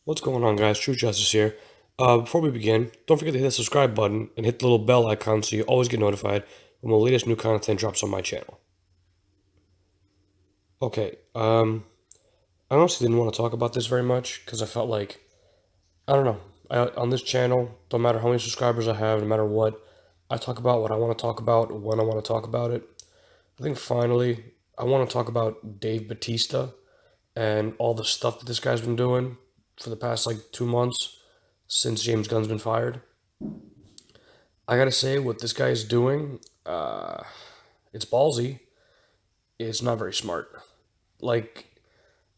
What's going on, guys? True Justice here. Before we begin, don't forget to hit the subscribe button and hit the little bell icon so you always get notified when the latest new content drops on my channel. Okay, I honestly didn't want to talk about this very much because I felt like, I don't know, on this channel, don't matter how many subscribers I have, no matter what, I talk about what I want to talk about when I want to talk about it. I think finally, I want to talk about Dave Bautista and all the stuff that this guy's been doing for the past like 2 months since James Gunn's been fired. I gotta say, what this guy is doing, it's ballsy. It's not very smart. Like,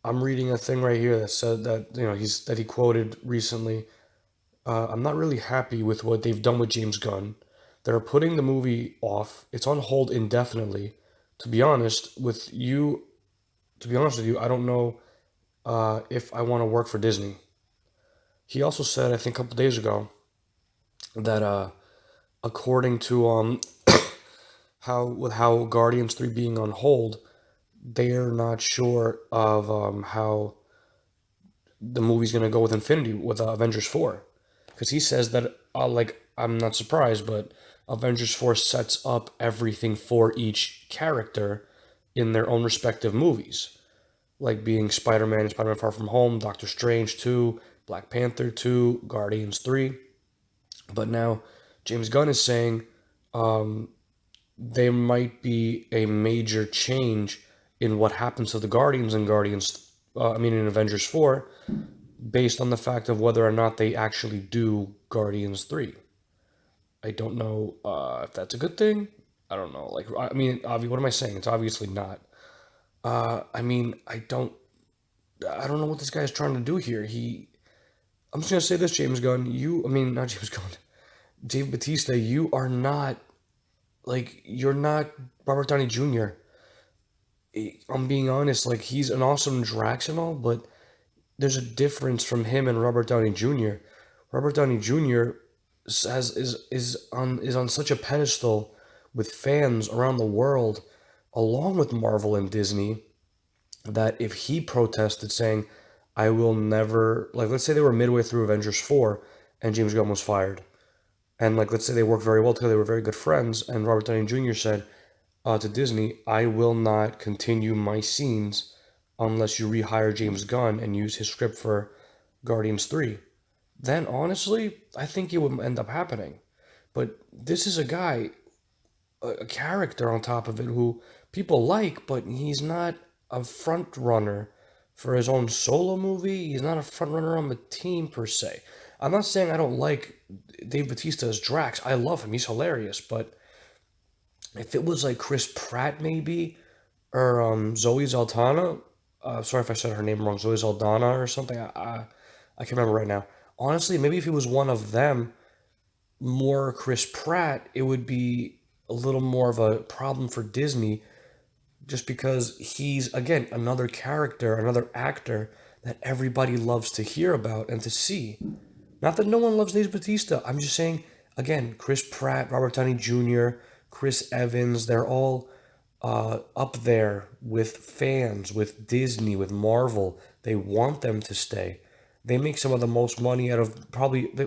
I'm reading a thing right here that said that he quoted recently. I'm not really happy with what they've done with James Gunn. They're putting the movie off. It's on hold indefinitely. To be honest with you, I don't know if I want to work for Disney. He also said, I think a couple days ago, that according to how Guardians 3 being on hold, they're not sure of how the movie's gonna go with Infinity with Avengers 4, because he says that I'm not surprised, but Avengers 4 sets up everything for each character in their own respective movies, like being Spider-Man, Spider-Man Far From Home, Doctor Strange 2, Black Panther 2, Guardians 3. But now James Gunn is saying there might be a major change in what happens to the Guardians in in Avengers 4, based on the fact of whether or not they actually do Guardians 3. I don't know if that's a good thing. I don't know. What am I saying? It's obviously not. I don't know what this guy is trying to do here. I'm just gonna say this, James Gunn. Not James Gunn. Dave Bautista, you're not Robert Downey Jr. I'm being honest, like he's an awesome Drax and all, but there's a difference from him and Robert Downey Jr. Robert Downey Jr. is on such a pedestal with fans around the world, along with Marvel and Disney, that if he protested saying, "I will never," like let's say they were midway through Avengers 4 and James Gunn was fired, and like let's say they worked very well together, they were very good friends, and Robert Downey Jr. said to Disney, "I will not continue my scenes unless you rehire James Gunn and use his script for Guardians 3." Then honestly, I think it would end up happening. But this is a guy, a character on top of it, who people like, but he's not a front runner for his own solo movie. He's not a front runner on the team per se. I'm not saying I don't like Dave Bautista as Drax. I love him. He's hilarious. But if it was like Chris Pratt maybe, or Zoe Saldana, sorry if I said her name wrong, Zoe Saldana or something. I can't remember right now. Honestly, maybe if it was one of them, more Chris Pratt, it would be a little more of a problem for Disney, just because he's again another character, another actor that everybody loves to hear about and to see. Not that no one loves Dave Bautista. I'm just saying, again, Chris Pratt, Robert Downey Jr., Chris Evans, they're all up there with fans, with Disney, with Marvel. They want them to stay. They make some of the most money out of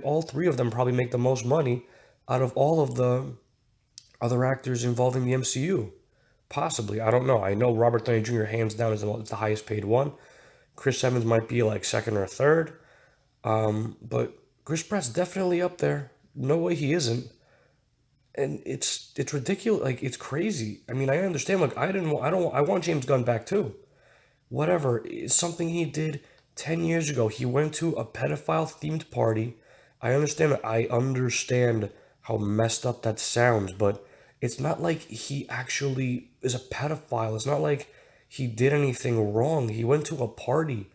all three of them probably make the most money out of all of the other actors involved in the MCU. Possibly. I don't know. I know Robert Downey Jr. hands down is the highest paid one. Chris Evans might be like second or third. But Chris Pratt's definitely up there. No way he isn't. And it's ridiculous. Like it's crazy. I mean, I understand. Like I want James Gunn back too. Whatever. It's something he did 10 years ago. He went to a pedophile themed party. I understand how messed up that sounds, but it's not like he actually is a pedophile. It's not like he did anything wrong. He went to a party.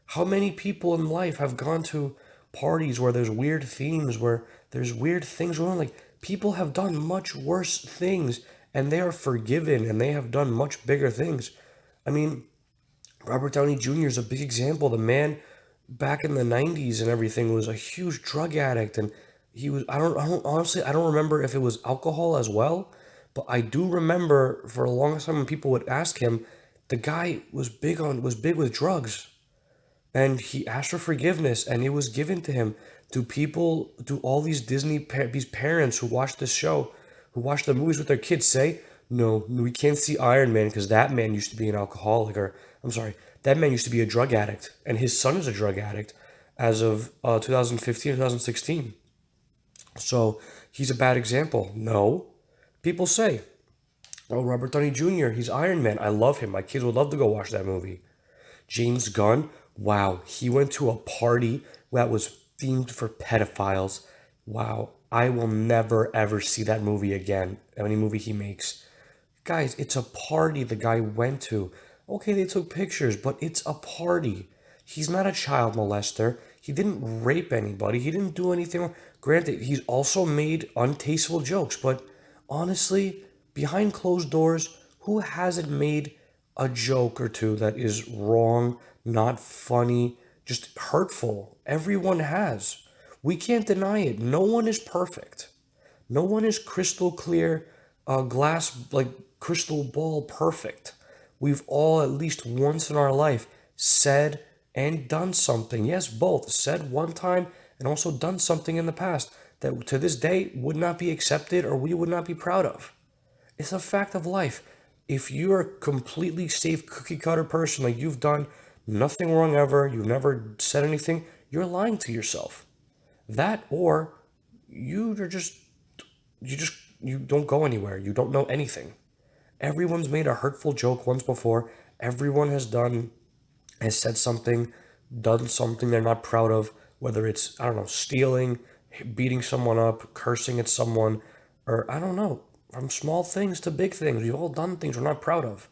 How many people in life have gone to parties where there's weird themes, where there's weird things going on? Like, people have done much worse things and they are forgiven and they have done much bigger things. I mean, Robert Downey Jr. is a big example. The man back in the 90s and everything was a huge drug addict, and I don't remember if it was alcohol as well, but I do remember for a long time when people would ask him, the guy was big with drugs. and he asked for forgiveness, and it was given to him. Do people, do all these these parents who watch this show, who watch the movies with their kids, say, no, we can't see Iron Man because that man used to be an alcoholic, or I'm sorry, that man used to be a drug addict, and his son is a drug addict as of 2015, 2016. So he's a bad example. No, people say, oh, Robert Downey Jr., he's Iron Man. I love him. My kids would love to go watch that movie. James Gunn, wow, he went to a party that was themed for pedophiles. Wow, I will never ever see that movie again, any movie he makes. Guys, it's a party the guy went to. Okay, they took pictures, but it's a party. He's not a child molester. He didn't rape anybody. He didn't do anything wrong. Granted, he's also made untasteful jokes, but honestly, behind closed doors, who hasn't made a joke or two that is wrong, not funny, just hurtful? Everyone has. We can't deny it. No one is perfect. No one is crystal clear, glass, like crystal ball perfect. We've all, at least once in our life, said and done something. Yes, both. Said one time and also done something in the past that to this day would not be accepted or we would not be proud of. It's a fact of life. If you're a completely safe cookie cutter person, like you've done nothing wrong ever, you've never said anything, you're lying to yourself. That, or you are just you just you don't go anywhere. You don't know anything. Everyone's made a hurtful joke once before. Everyone has said something, done something they're not proud of, whether it's, I don't know, stealing, beating someone up, cursing at someone, or I don't know, from small things to big things. We've all done things we're not proud of.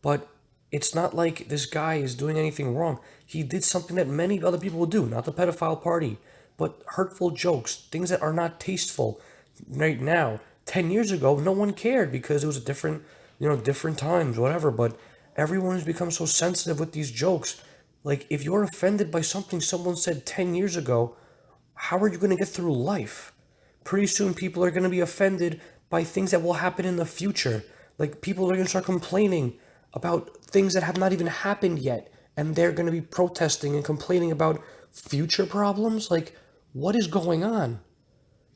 But it's not like this guy is doing anything wrong. He did something that many other people would do, not the pedophile party, but hurtful jokes, things that are not tasteful right now. 10 years ago, no one cared because it was a different, different times, whatever. But everyone has become so sensitive with these jokes. Like, if you're offended by something someone said 10 years ago, how are you going to get through life? Pretty soon, people are going to be offended by things that will happen in the future. Like, people are going to start complaining about things that have not even happened yet, and they're going to be protesting and complaining about future problems. Like, what is going on?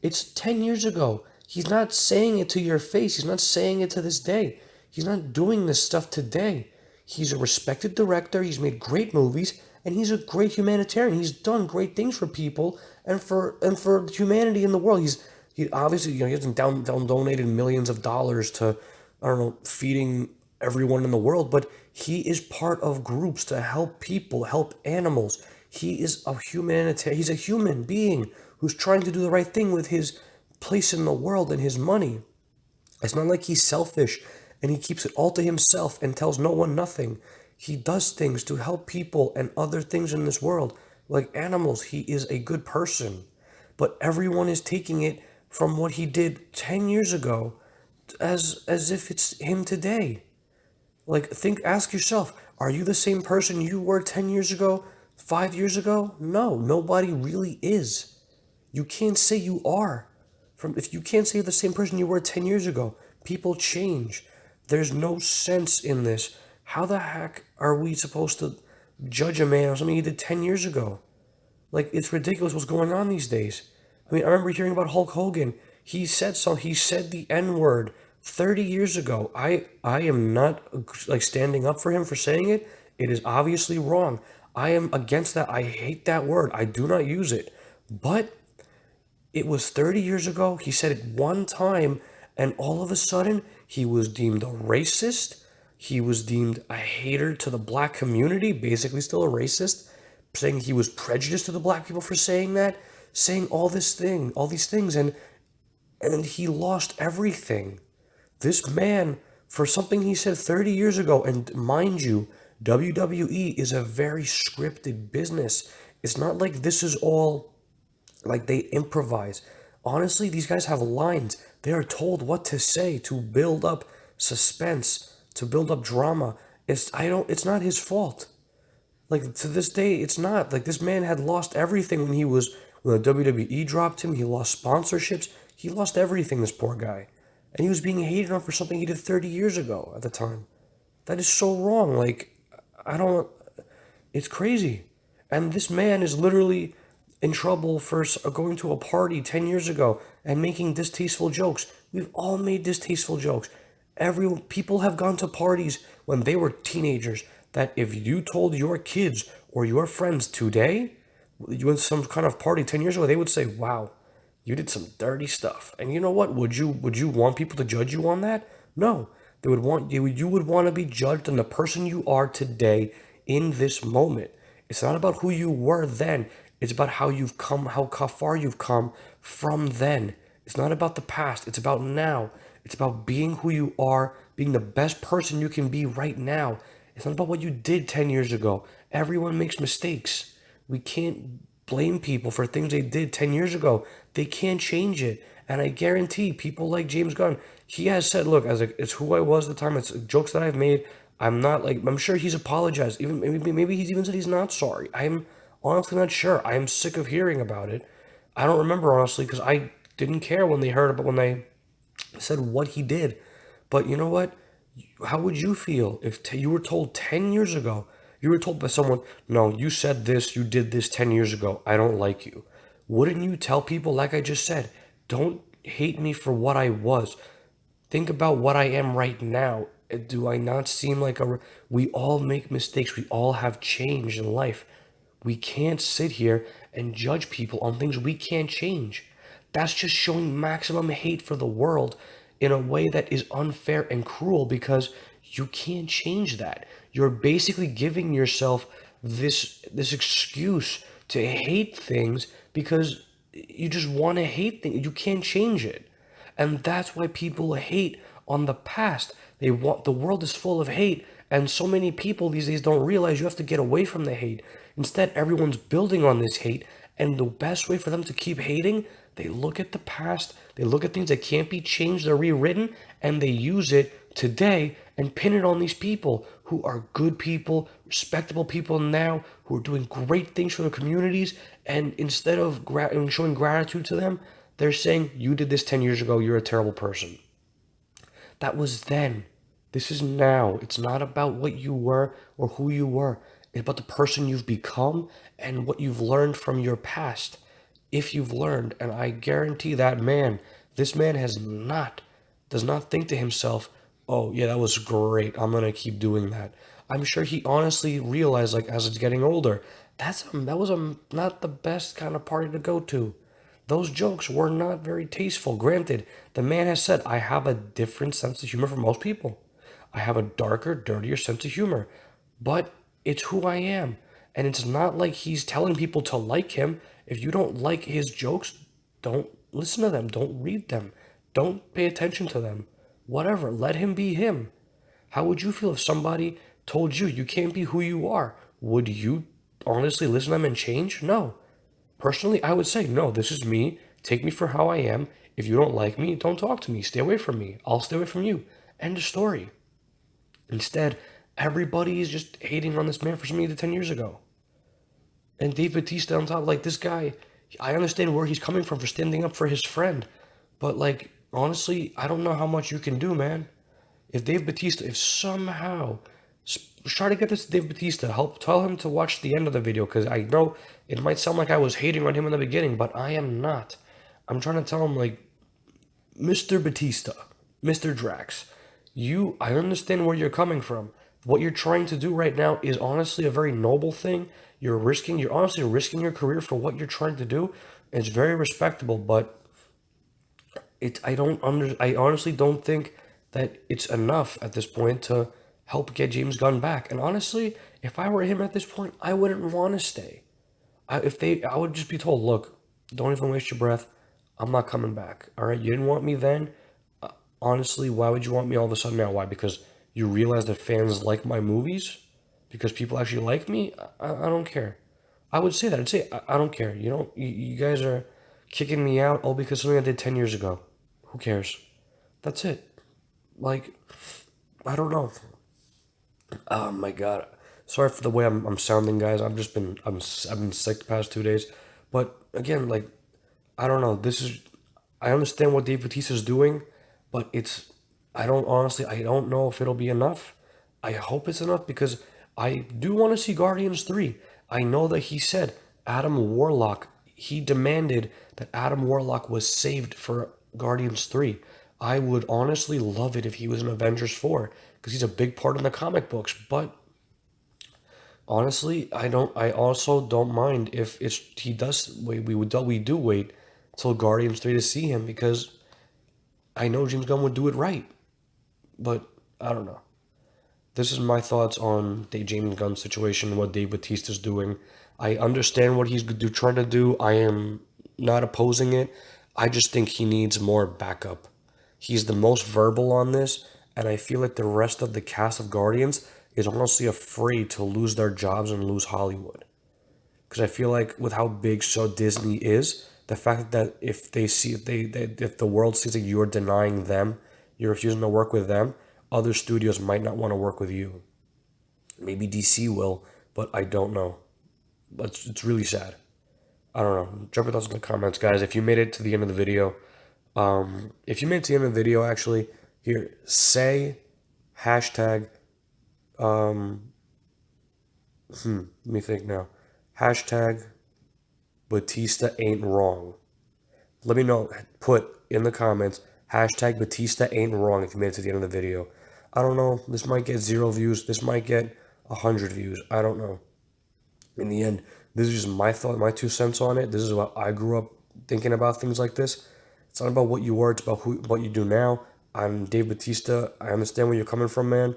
It's 10 years ago. He's not saying it to your face. He's not saying it to this day. He's not doing this stuff today. He's a respected director. He's made great movies, and he's a great humanitarian. He's done great things for people and for humanity in the world. He obviously, he hasn't donated millions of dollars to, I don't know, feeding everyone in the world, but he is part of groups to help people, help animals. He is a humanitarian. He's a human being who's trying to do the right thing with his place in the world and his money. It's not like he's selfish and he keeps it all to himself and tells no one nothing. He does things to help people and other things in this world, like animals. He is a good person. But everyone is taking it from what he did 10 years ago as if it's him today. Like, ask yourself, are you the same person you were 10 years ago, 5 years ago? No, nobody really is. You can't say you are. If you can't say you're the same person you were 10 years ago, people change. There's no sense in this. How the heck are we supposed to judge a man on something he did 10 years ago? Like, it's ridiculous what's going on these days. I mean, I remember hearing about Hulk Hogan. He said the N-word 30 years ago. I am not like standing up for him for saying it. It is obviously wrong. I am against that. I hate that word. I do not use it. But it was 30 years ago. He said it one time, and all of a sudden, he was deemed a racist. He was deemed a hater to the black community, basically still a racist, saying he was prejudiced to the black people for saying that, saying all these things, and he lost everything. This man, for something he said 30 years ago, and mind you, WWE is a very scripted business. It's not like this is all like they improvise. Honestly, these guys have lines. They are told what to say to build up suspense, to build up drama. It's not his fault. Like, to this day, it's not. Like, this man had lost everything when the WWE dropped him. He lost sponsorships. He lost everything, this poor guy. And he was being hated on for something he did 30 years ago at the time. That is so wrong. Like, I don't, it's crazy. And this man is literally in trouble for going to a party 10 years ago and making distasteful jokes. We've all made distasteful jokes. People have gone to parties when they were teenagers that if you told your kids or your friends today, you went to some kind of party 10 years ago, they would say, "Wow, you did some dirty stuff." And you know what? Would you want people to judge you on that? No. They would want you would want to be judged on the person you are today in this moment. It's not about who you were then. It's about how you've come, how far you've come from then. It's not about the past. It's about now. It's about being who you are, being the best person you can be right now. It's not about what you did 10 years ago. Everyone makes mistakes. We can't blame people for things they did 10 years ago. They can't change it. And I guarantee people like James Gunn, he has said, look, as it's who I was at the time, it's jokes that I've made. I'm not like, I'm sure he's apologized. Even maybe he's even said he's not sorry. I'm honestly not sure. I am sick of hearing about it. I don't remember honestly because I didn't care when they heard about when they said what he did. But you know what? How would you feel if you were told 10 years ago, you were told by someone, no, you said this, you did this 10 years ago, I don't like you? Wouldn't you tell people, like I just said, don't hate me for what I was? Think about what I am right now. Do I not seem like a. We all make mistakes, we all have change in life. We can't sit here and judge people on things we can't change. That's just showing maximum hate for the world in a way that is unfair and cruel because you can't change that. You're basically giving yourself this excuse to hate things because you just want to hate things. You can't change it. And that's why people hate on the past. The world is full of hate, and so many people these days don't realize you have to get away from the hate. Instead, everyone's building on this hate, and the best way for them to keep hating, they look at the past, they look at things that can't be changed or rewritten, and they use it today and pin it on these people who are good people, respectable people now, who are doing great things for their communities, and instead of showing gratitude to them, they're saying, you did this 10 years ago, you're a terrible person. That was then. This is now. It's not about what you were or who you were. It's about the person you've become and what you've learned from your past. If you've learned, and I guarantee that man, this man does not think to himself, oh, yeah, that was great. I'm going to keep doing that. I'm sure he honestly realized, like, as it's getting older, that was not the best kind of party to go to. Those jokes were not very tasteful. Granted, the man has said, I have a different sense of humor from most people. I have a darker, dirtier sense of humor. But it's who I am. And it's not like he's telling people to like him. If you don't like his jokes, don't listen to them. Don't read them. Don't pay attention to them. Whatever. Let him be him. How would you feel if somebody told you you can't be who you are? Would you honestly listen to them and change? No. Personally, I would say, no, this is me. Take me for how I am. If you don't like me, don't talk to me. Stay away from me. I'll stay away from you. End of story. Instead, everybody is just hating on this man for something he did 10 years ago. And Dave Bautista on top, like this guy, I understand where he's coming from for standing up for his friend. But like, honestly, I don't know how much you can do, man. If somehow, try to get this to Dave Bautista, help tell him to watch the end of the video, because I know it might sound like I was hating on him in the beginning, but I am not. I'm trying to tell him, like, Mr. Batista, Mr. Drax, I understand where you're coming from. What you're trying to do right now is honestly a very noble thing. You're honestly risking your career for what you're trying to do. It's very respectable, but I honestly don't think that it's enough at this point to help get James Gunn back. And honestly, if I were him at this point, I wouldn't want to stay. I would just be told, look, don't even waste your breath. I'm not coming back. All right, you didn't want me then. Honestly, why would you want me all of a sudden now? Why? Because you realize that fans like my movies? Because people actually like me? I don't care. I would say that. I'd say I don't care. You guys are kicking me out all because something I did 10 years ago. Who cares? That's it. Like, I don't know. Oh my God. Sorry for the way I'm sounding, guys. I've been sick the past 2 days. But again, like, I don't know. I understand what Dave Bautista is doing, but I don't know if it'll be enough. I hope it's enough because I do want to see Guardians 3. I know that he said Adam Warlock, he demanded that Adam Warlock was saved for Guardians 3. I would honestly love it if he was in Avengers 4 because he's a big part in the comic books, but honestly, I also don't mind if it's he does wait we do wait till Guardians 3 to see him because I know James Gunn would do it right, but I don't know. This is my thoughts on the James Gunn situation, what Dave Bautista's doing. I understand what he's trying to do. I am not opposing it. I just think he needs more backup. He's the most verbal on this, and I feel like the rest of the cast of Guardians is honestly afraid to lose their jobs and lose Hollywood. Because I feel like with how big so Disney is, the fact that if they see if the world sees that you're denying them, you're refusing to work with them, other studios might not want to work with you. Maybe DC will, but I don't know. But it's really sad. I don't know. Drop your thoughts in the comments, guys. If you made it to the end of the video, if you made it to the end of the video, actually, here say hashtag. Let me think now. Hashtag Bautista ain't wrong. Let me know. Put in the comments hashtag Bautista ain't wrong if you made it to the end of the video. I don't know. This might get 0 views. This might get 100 views. I don't know. In the end, this is just my thought, my 2 cents on it. This is what I grew up thinking about things like this. It's not about what you were. It's about what you do now. I'm Dave Bautista. I understand where you're coming from, man.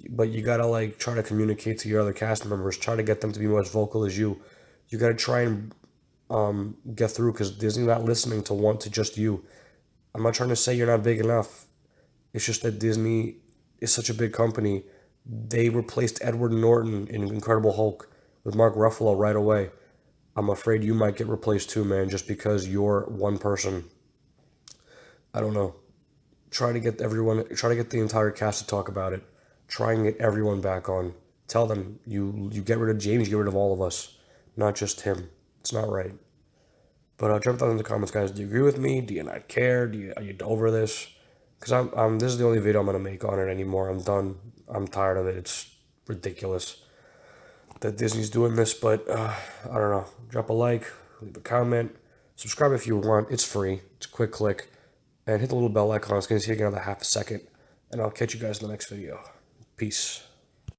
But you gotta like try to communicate to your other cast members. Try to get them to be as vocal as you. You gotta try and get through because Disney's not listening to just you. I'm not trying to say you're not big enough. It's just that Disney is such a big company. They replaced Edward Norton in Incredible Hulk with Mark Ruffalo right away. I'm afraid you might get replaced too, man, just because you're one person. I don't know. Try to get the entire cast to talk about it. Try and get everyone back on. Tell them you get rid of James, you get rid of all of us, not just him. It's not right. But drop down in the comments, guys. Do you agree with me? Do you not care? Are you over this? Because this is the only video I'm gonna make on it anymore. I'm done. I'm tired of it. It's ridiculous that Disney's doing this. But I don't know. Drop a like, leave a comment, subscribe if you want. It's free. It's a quick click, and hit the little bell icon. It's gonna take another half a second, and I'll catch you guys in the next video. Peace.